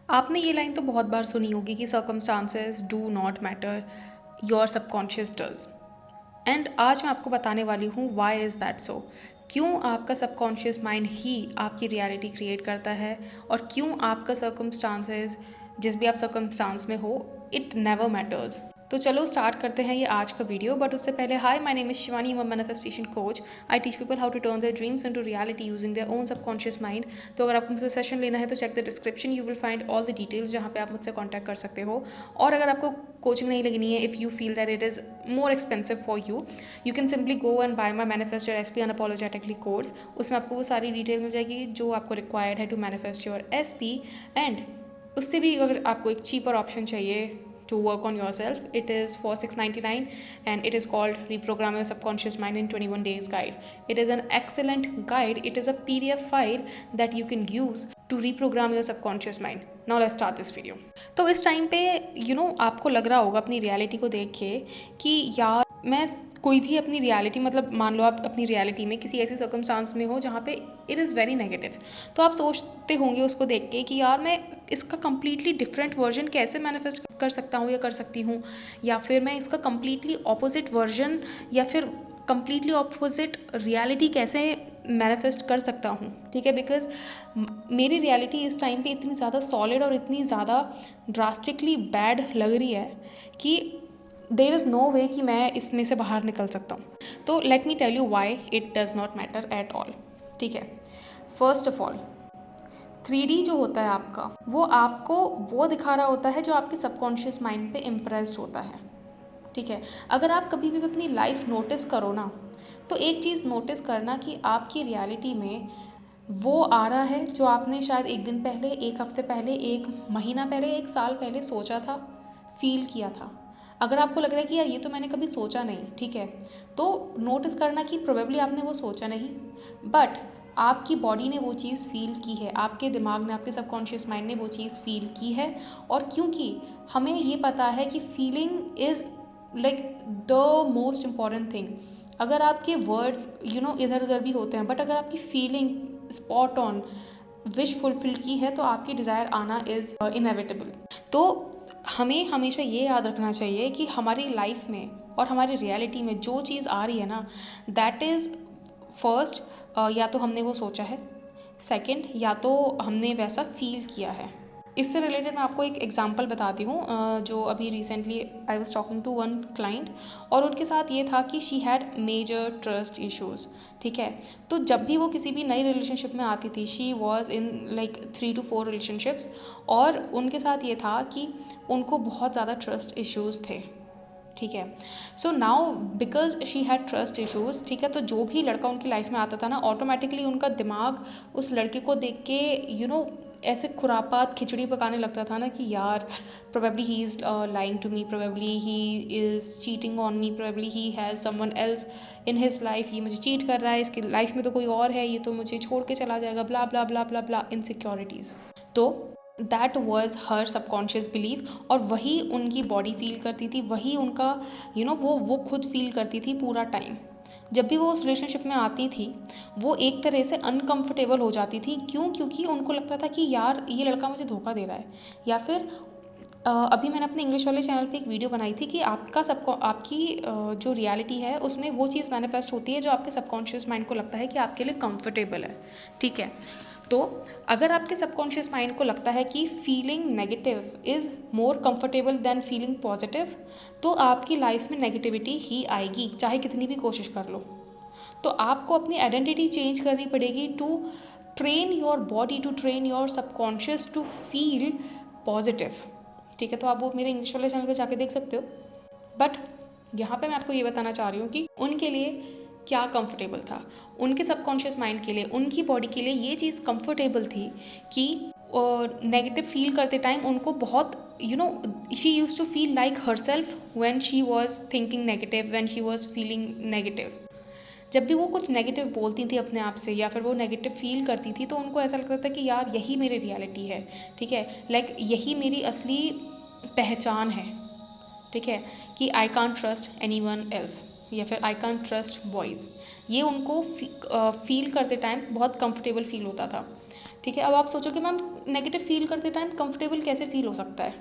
आपने ये लाइन तो बहुत बार सुनी होगी कि circumstances do not matter, your subconscious does. And आज मैं आपको बताने वाली हूँ वाई इज़ दैट सो। क्यों आपका सबकॉन्शियस माइंड ही आपकी रियलिटी क्रिएट करता है और क्यों आपका सर्कमस्टांसेस, जिस भी आप सर्कमस्टांस में हो, इट नेवर मैटर्स। तो चलो स्टार्ट करते हैं ये आज का वीडियो। बट उससे पहले, hi, my name is Shivani, I am manifestation coach. I teach people how to turn their dreams into reality using their own subconscious mind. तो अगर आपको मुझसे सेशन लेना है तो check the description, you will find all the details जहाँ पे आप मुझसे कॉन्टैक्ट कर सकते हो। और अगर आपको कोचिंग नहीं लगनी है, if you feel that it is more expensive for you, you can simply go and bye my manifest your SP unapologetically course. उसमें आपको वो सारी डिटेल मिल जाएगी जो आपको रिक्वायर्ड है to manifest your SP. And उससे भी अगर आपको एक चीपर ऑप्शन चाहिए to work on yourself, it is for $699 and it is called Reprogram Your Subconscious Mind in 21 Days Guide. It is an excellent guide. It is a PDF file that you can use to reprogram your subconscious mind. Now let's start this video. तो इस time पे आपको लग रहा होगा अपनी reality को देख के कि यार मैं कोई भी अपनी रियलिटी, मतलब मान लो आप अपनी रियलिटी में किसी ऐसे सर्कमस्टांस में हो जहाँ पे इट इज़ वेरी नेगेटिव, तो आप सोचते होंगे उसको देख के कि यार मैं इसका कम्प्लीटली डिफरेंट वर्जन कैसे मैनिफेस्ट कर सकता हूँ या कर सकती हूँ, या फिर मैं इसका कम्प्लीटली ऑपोजिट वर्जन या फिर कम्प्लीटली ऑपोजिट रियलिटी कैसे मैनिफेस्ट कर सकता हूँ। ठीक है, बिकॉज मेरी रियलिटी इस टाइम पे इतनी ज़्यादा सॉलिड और इतनी ज़्यादा ड्रास्टिकली बैड लग रही है कि देयर इज़ नो वे कि मैं इसमें से बाहर निकल सकता हूँ। तो let me tell you why it does not matter at all. ठीक है, फर्स्ट ऑफ ऑल 3D जो होता है आपका, वो आपको वो दिखा रहा होता है जो आपके सबकॉन्शियस माइंड पे इम्प्रेस्ड होता है। ठीक है, अगर आप कभी भी अपनी लाइफ नोटिस करो ना, तो एक चीज़ नोटिस करना कि आपकी रियलिटी में वो आ रहा है जो आपने शायद एक दिन पहले, एक हफ्ते पहले, एक महीना पहले, एक साल पहले सोचा था, फील किया था। अगर आपको लग रहा है कि यार ये तो मैंने कभी सोचा नहीं, ठीक है, तो नोटिस करना कि प्रोबेबली आपने वो सोचा नहीं, बट आपकी बॉडी ने वो चीज़ फील की है, आपके दिमाग ने, आपके सबकॉन्शियस माइंड ने वो चीज़ फील की है। और क्योंकि हमें ये पता है कि feeling is like the most important thing. अगर आपके वर्ड्स इधर उधर भी होते हैं, बट अगर आपकी feeling spot on, wish fulfil की है, तो आपकी डिज़ायर आना इज़ इनएविटेबल। तो हमें हमेशा ये याद रखना चाहिए कि हमारी लाइफ में और हमारी रियलिटी में जो चीज़ आ रही है ना, दैट इज़ फर्स्ट, या तो हमने वो सोचा है, सेकंड या तो हमने वैसा फील किया है। इससे रिलेटेड मैं आपको एक एग्जांपल बताती हूँ। जो अभी recently I was talking to one client, और उनके साथ ये था कि she had major trust issues. ठीक है, तो जब भी वो किसी भी नई रिलेशनशिप में आती थी, she was in like 3 to 4 relationships, और उनके साथ ये था कि उनको बहुत ज़्यादा ट्रस्ट इश्यूज़ थे। ठीक है, so now because she had trust issues, ठीक है, तो जो भी लड़का उनकी लाइफ में आता था ना, ऑटोमेटिकली उनका दिमाग उस लड़के को देख के ऐसे खुरापात खिचड़ी पकाने लगता था ना कि यार probably he is lying to me, probably he is cheating on me, probably he has someone else in his life, ये मुझे चीट कर रहा है, इसकी लाइफ में तो कोई और है, ये तो मुझे छोड़ के चला जाएगा, ब्ला ब्ला ब्ला ब्ला ब्ला, इनसिक्योरिटीज़। तो that was her subconscious believe, और वही उनकी बॉडी फील करती थी, वही उनका वो खुद फील करती थी पूरा टाइम। जब भी वो उस रिलेशनशिप में आती थी, वो एक तरह से अनकंफर्टेबल हो जाती थी। क्यों? क्योंकि उनको लगता था कि यार ये लड़का मुझे धोखा दे रहा है। या फिर अभी मैंने अपने इंग्लिश वाले चैनल पे एक वीडियो बनाई थी कि आपकी जो रियलिटी है उसमें वो चीज़ मैनिफेस्ट होती है जो आपके सबकॉन्शियस माइंड को लगता है कि आपके लिए कंफर्टेबल है। ठीक है, तो अगर आपके सबकॉन्शियस माइंड को लगता है कि feeling negative is more comfortable than feeling positive, तो आपकी लाइफ में नेगेटिविटी ही आएगी, चाहे कितनी भी कोशिश कर लो। तो आपको अपनी आइडेंटिटी चेंज करनी पड़ेगी to train your body, to train your subconscious to feel positive. ठीक है, तो आप वो मेरे इंग्लिश वाले चैनल पे जाके देख सकते हो। बट यहाँ पे मैं आपको ये बताना चाह रही हूँ कि उनके लिए क्या कंफर्टेबल था, उनके सबकॉन्शियस माइंड के लिए, उनकी बॉडी के लिए ये चीज़ कंफर्टेबल थी कि नेगेटिव फील करते टाइम उनको बहुत she use to feel like her self when she was thinking negative, when she was feeling negative. जब भी वो कुछ नेगेटिव बोलती थी अपने आप से या फिर वो नेगेटिव फील करती थी, तो उनको ऐसा लगता था कि यार यही मेरी रियलिटी है। ठीक है, लाइक यही मेरी असली पहचान है। ठीक है, कि I can't trust any one else, या फिर आई कांट ट्रस्ट बॉयज़। ये उनको फील करते टाइम बहुत कंफर्टेबल फील होता था। ठीक है, अब आप सोचो कि मैम नेगेटिव फील करते टाइम कंफर्टेबल कैसे फील हो सकता है?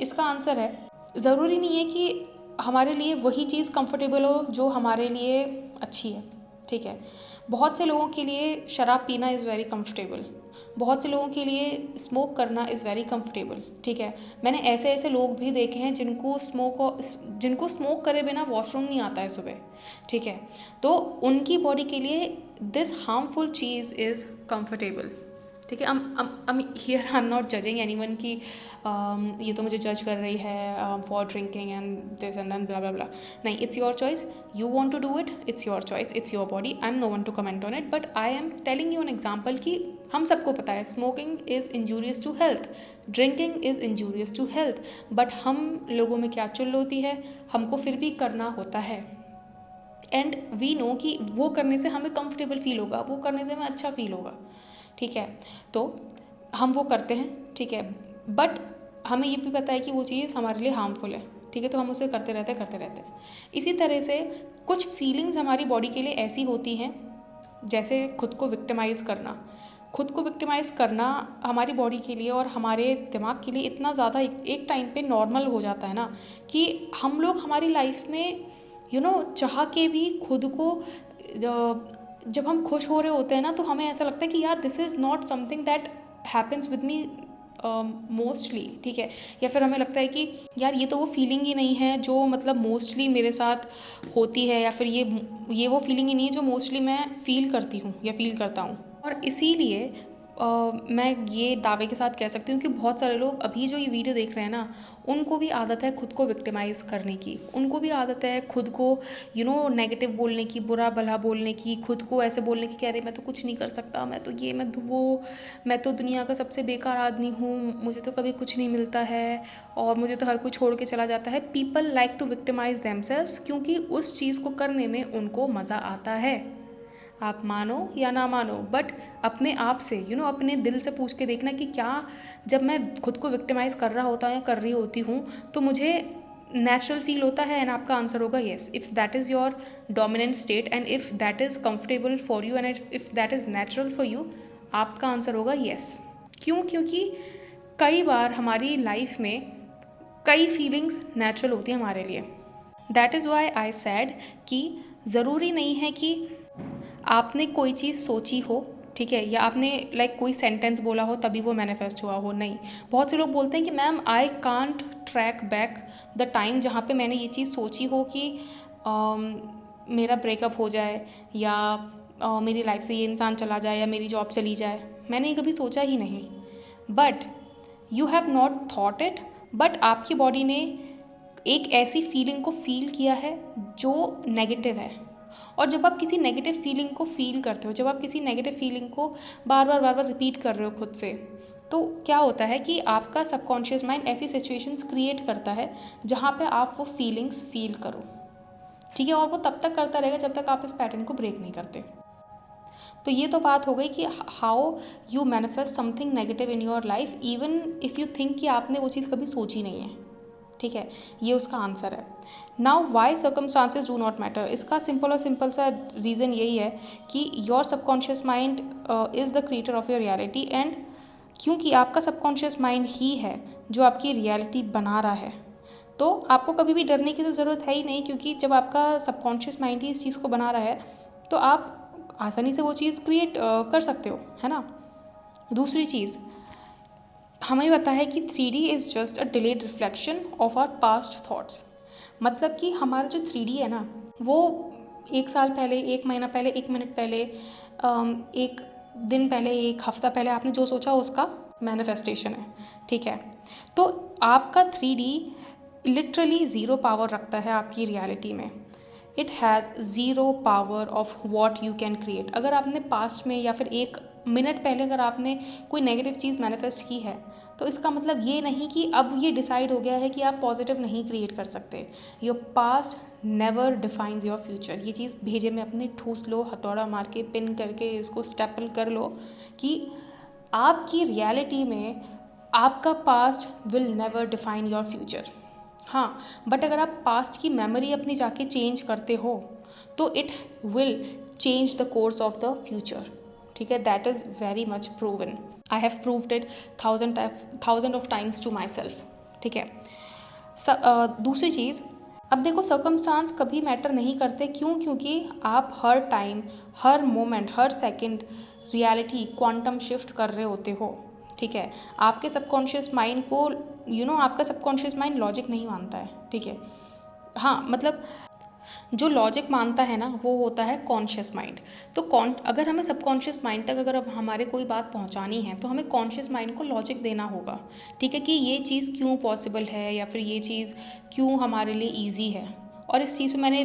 इसका आंसर है, ज़रूरी नहीं है कि हमारे लिए वही चीज़ कंफर्टेबल हो जो हमारे लिए अच्छी है। ठीक है, बहुत से लोगों के लिए शराब पीना इज़ वेरी कंफर्टेबल, बहुत से लोगों के लिए स्मोक करना इज़ वेरी कंफर्टेबल। ठीक है, मैंने ऐसे ऐसे लोग भी देखे हैं जिनको स्मोक करे बिना वॉशरूम नहीं आता है सुबह। ठीक है, तो उनकी बॉडी के लिए दिस हार्मफुल चीज़ इज़ कंफर्टेबल। ठीक है, here I am not judging anyone कि ये तो मुझे जज कर रही है for drinking and this and then blah blah blah. नहीं, it's your choice, you want to do it, it's your choice, it's your body, I am no one to comment on it, but I am telling you an example कि हम सबको पता है smoking is injurious to health, drinking is injurious to health, but हम लोगों में क्या चुल होती है, हमको फिर भी करना होता है। एंड वी नो कि वो करने से हमें कंफर्टेबल फील होगा, वो करने से हमें अच्छा फील होगा। ठीक है, तो हम वो करते हैं। ठीक है, बट हमें ये भी पता है कि वो चीज़ हमारे लिए हार्मफुल है। ठीक है, तो हम उसे करते रहते हैं। इसी तरह से कुछ फीलिंग्स हमारी बॉडी के लिए ऐसी होती हैं, जैसे खुद को विक्टिमाइज़ करना। खुद को विक्टिमाइज़ करना हमारी बॉडी के लिए और हमारे दिमाग के लिए इतना ज़्यादा एक टाइम पे नॉर्मल हो जाता है ना कि हम लोग हमारी लाइफ में चाह के भी खुद को जब हम खुश हो रहे होते हैं ना, तो हमें ऐसा लगता है कि यार this is not something that happens with me mostly. ठीक है, या फिर हमें लगता है कि यार ये तो वो फीलिंग ही नहीं है जो मतलब मोस्टली मेरे साथ होती है, या फिर ये वो फीलिंग ही नहीं है जो मोस्टली मैं फील करती हूँ या फील करता हूँ। और इसीलिए मैं ये दावे के साथ कह सकती हूँ कि बहुत सारे लोग अभी जो ये वीडियो देख रहे हैं ना, उनको भी आदत है खुद को विक्टिमाइज़ करने की, उनको भी आदत है खुद को नेगेटिव बोलने की, बुरा भला बोलने की, खुद को ऐसे बोलने की, कह रहे मैं तो कुछ नहीं कर सकता, मैं तो ये, मैं तो वो, मैं तो दुनिया का सबसे बेकार आदमी हूँ, मुझे तो कभी कुछ नहीं मिलता है और मुझे तो हर कोई छोड़ के चला जाता है। People like to victimize themselves, क्योंकि उस चीज़ को करने में उनको मज़ा आता है। आप मानो या ना मानो, बट अपने आप से अपने दिल से पूछ के देखना कि क्या जब मैं खुद को विक्टिमाइज़ कर रहा होता या कर रही होती हूँ तो मुझे नेचुरल फील होता है। एंड आपका आंसर होगा yes, if that is your dominant state and if that is comfortable for you and if that is natural for you, आपका आंसर होगा येस। क्यों? क्योंकि कई बार हमारी लाइफ में कई फीलिंग्स नेचुरल होती हैं हमारे लिए। That is why I sad कि ज़रूरी नहीं है कि आपने कोई चीज़ सोची हो, ठीक है, या आपने कोई सेंटेंस बोला हो तभी वो मैनिफेस्ट हुआ हो। नहीं, बहुत से लोग बोलते हैं कि ma'am I can't track back the time जहाँ पे मैंने ये चीज़ सोची हो कि मेरा ब्रेकअप हो जाए या मेरी लाइफ से ये इंसान चला जाए या मेरी जॉब चली जाए। मैंने ये कभी सोचा ही नहीं, but you have not thought it, but आपकी बॉडी ने एक ऐसी फीलिंग को फील किया है जो नेगेटिव है। और जब आप किसी नेगेटिव फीलिंग को फील करते हो, जब आप किसी नेगेटिव फीलिंग को बार बार रिपीट कर रहे हो खुद से, तो क्या होता है कि आपका सबकॉन्शियस माइंड ऐसी सिचुएशंस क्रिएट करता है जहाँ पे आप वो फीलिंग्स फील करो। ठीक है, और वो तब तक करता रहेगा जब तक आप इस पैटर्न को ब्रेक नहीं करते। तो ये तो बात हो गई कि how you manifest something negative in your life even if you think कि आपने वो चीज़ कभी सोची नहीं है। ठीक है, ये उसका आंसर है। Now why circumstances do not matter, इसका सिंपल सा रीज़न यही है कि your subconscious mind is the creator of your reality, and क्योंकि आपका सबकॉन्शियस माइंड ही है जो आपकी रियलिटी बना रहा है, तो आपको कभी भी डरने की तो ज़रूरत है ही नहीं, क्योंकि जब आपका सबकॉन्शियस माइंड ही इस चीज़ को बना रहा है तो आप आसानी से वो चीज़ क्रिएट कर सकते हो, है ना। दूसरी चीज़, हमें पता है कि 3D is just a delayed reflection of our past thoughts. मतलब कि हमारा जो 3D है ना, वो 1 साल पहले, 1 महीना पहले, 1 मिनट पहले, 1 दिन पहले, 1 हफ्ता पहले आपने जो सोचा उसका मैनिफेस्टेशन है। ठीक है, तो आपका 3D लिटरली ज़ीरो पावर रखता है आपकी रियलिटी में। It has zero power of what you can create. अगर आपने पास्ट में या फिर 1 मिनट पहले अगर आपने कोई नेगेटिव चीज़ मैनिफेस्ट की है, तो इसका मतलब ये नहीं कि अब ये डिसाइड हो गया है कि आप पॉजिटिव नहीं क्रिएट कर सकते। Your past never defines your future. ये चीज़ भेजे में अपने ठूस लो, हथौड़ा मार के, पिन करके इसको स्टेपल कर लो कि आपकी रियलिटी में आपका past will never define your future. हाँ, बट अगर आप पास्ट की मेमोरी अपनी जाके चेंज करते हो तो it will change the course of the future. ठीक है, that is very much proven. I have proved it thousand of times to my self. ठीक है। दूसरी चीज़, अब देखो सर्कमस्टांस कभी मैटर नहीं करते, क्यों? क्योंकि आप हर टाइम, हर मोमेंट, हर सेकंड रियलिटी क्वांटम शिफ्ट कर रहे होते हो। ठीक है। आपके सबकॉन्शियस माइंड को आपका सबकॉन्शियस माइंड लॉजिक नहीं मानता है। ठीक है। हाँ, मतलब जो लॉजिक मानता है ना वो होता है कॉन्शियस माइंड। तो अगर हमें सबकॉन्शियस माइंड तक अगर अब हमारे कोई बात पहुंचानी है तो हमें कॉन्शियस माइंड को लॉजिक देना होगा। ठीक है, कि ये चीज़ क्यों पॉसिबल है या फिर ये चीज़ क्यों हमारे लिए ईजी है। और इस चीज़ पे मैंने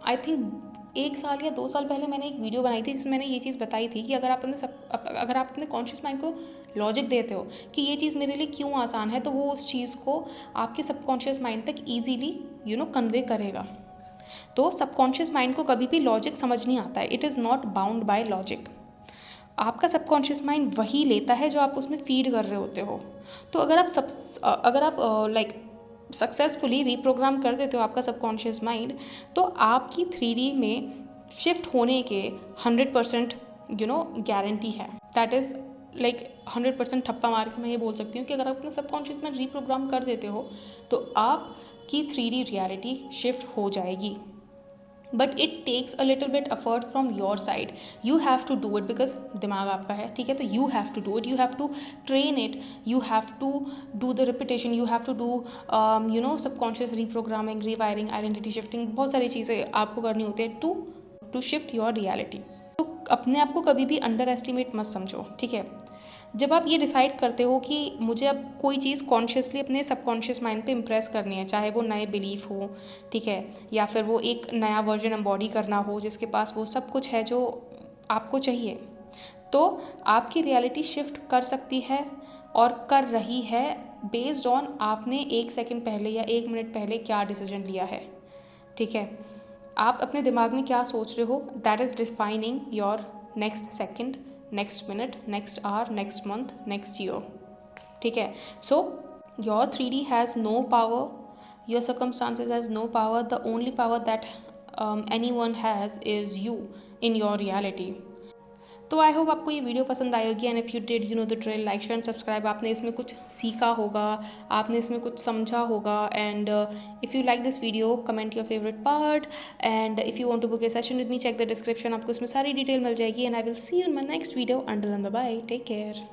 आई थिंक 1 साल या 2 साल पहले मैंने एक वीडियो बनाई थी जिसमें मैंने ये चीज़ बताई थी कि अगर आप अपने कॉन्शियस माइंड को लॉजिक देते हो कि ये चीज़ मेरे लिए क्यों आसान है, तो वो उस चीज़ को आपके सबकॉन्शियस माइंड तक ईजीली कन्वे करेगा। तो सबकॉन्शियस माइंड को कभी भी लॉजिक समझ नहीं आता है, it is not bound by logic. आपका सबकॉन्शियस माइंड वही लेता है जो आप उसमें फीड कर रहे होते हो। तो अगर आप लाइक सक्सेसफुली रीप्रोग्राम कर देते हो आपका सबकॉन्शियस माइंड, तो आपकी 3D में शिफ्ट होने के 100% गारंटी है। दैट इज़ लाइक 100% ठप्पा मार के मैं ये बोल सकती हूँ कि अगर आप अपना सबकॉन्शियस माइंड रीप्रोग्राम कर देते हो तो आपकी 3D रियलिटी शिफ्ट हो जाएगी। But it takes a little bit effort from your side. You have to do it because दिमाग आपका है। ठीक है, तो you have to do it, you have to train it, you have to do the repetition, you have to do subconscious reprogramming, rewiring, identity shifting, बहुत सारी चीज़ें आपको करनी होती है टू शिफ्ट योर रियलिटी। तो अपने आप को कभी भी अंडर एस्टिमेट मत समझो। ठीक है, जब आप ये डिसाइड करते हो कि मुझे अब कोई चीज़ कॉन्शियसली अपने सबकॉन्शियस माइंड पे इम्प्रेस करनी है, चाहे वो नए बिलीफ हो, ठीक है, या फिर वो एक नया वर्जन एम्बॉडी करना हो जिसके पास वो सब कुछ है जो आपको चाहिए, तो आपकी रियलिटी शिफ्ट कर सकती है और कर रही है बेस्ड ऑन आपने 1 सेकंड पहले या 1 मिनट पहले क्या डिसीजन लिया है। ठीक है, आप अपने दिमाग में क्या सोच रहे हो, that is defining your next second, next minute, next hour, next month, next year. ठीक है, so your 3D has no power, your circumstances has no power, the only power that any one has is you in your reality. तो I hope आपको ये video पसंद आई होगी, and if you did, the drill, like share and subscribe. आपने इसमें कुछ सीखा होगा, आपने इसमें कुछ समझा होगा, and if you like this video comment your favourite part, and if you want to book a session with me check the description, आपको इसमें सारी डिटेल मिल जाएगी, and I will see you in my next video. Until then bye bye, take care.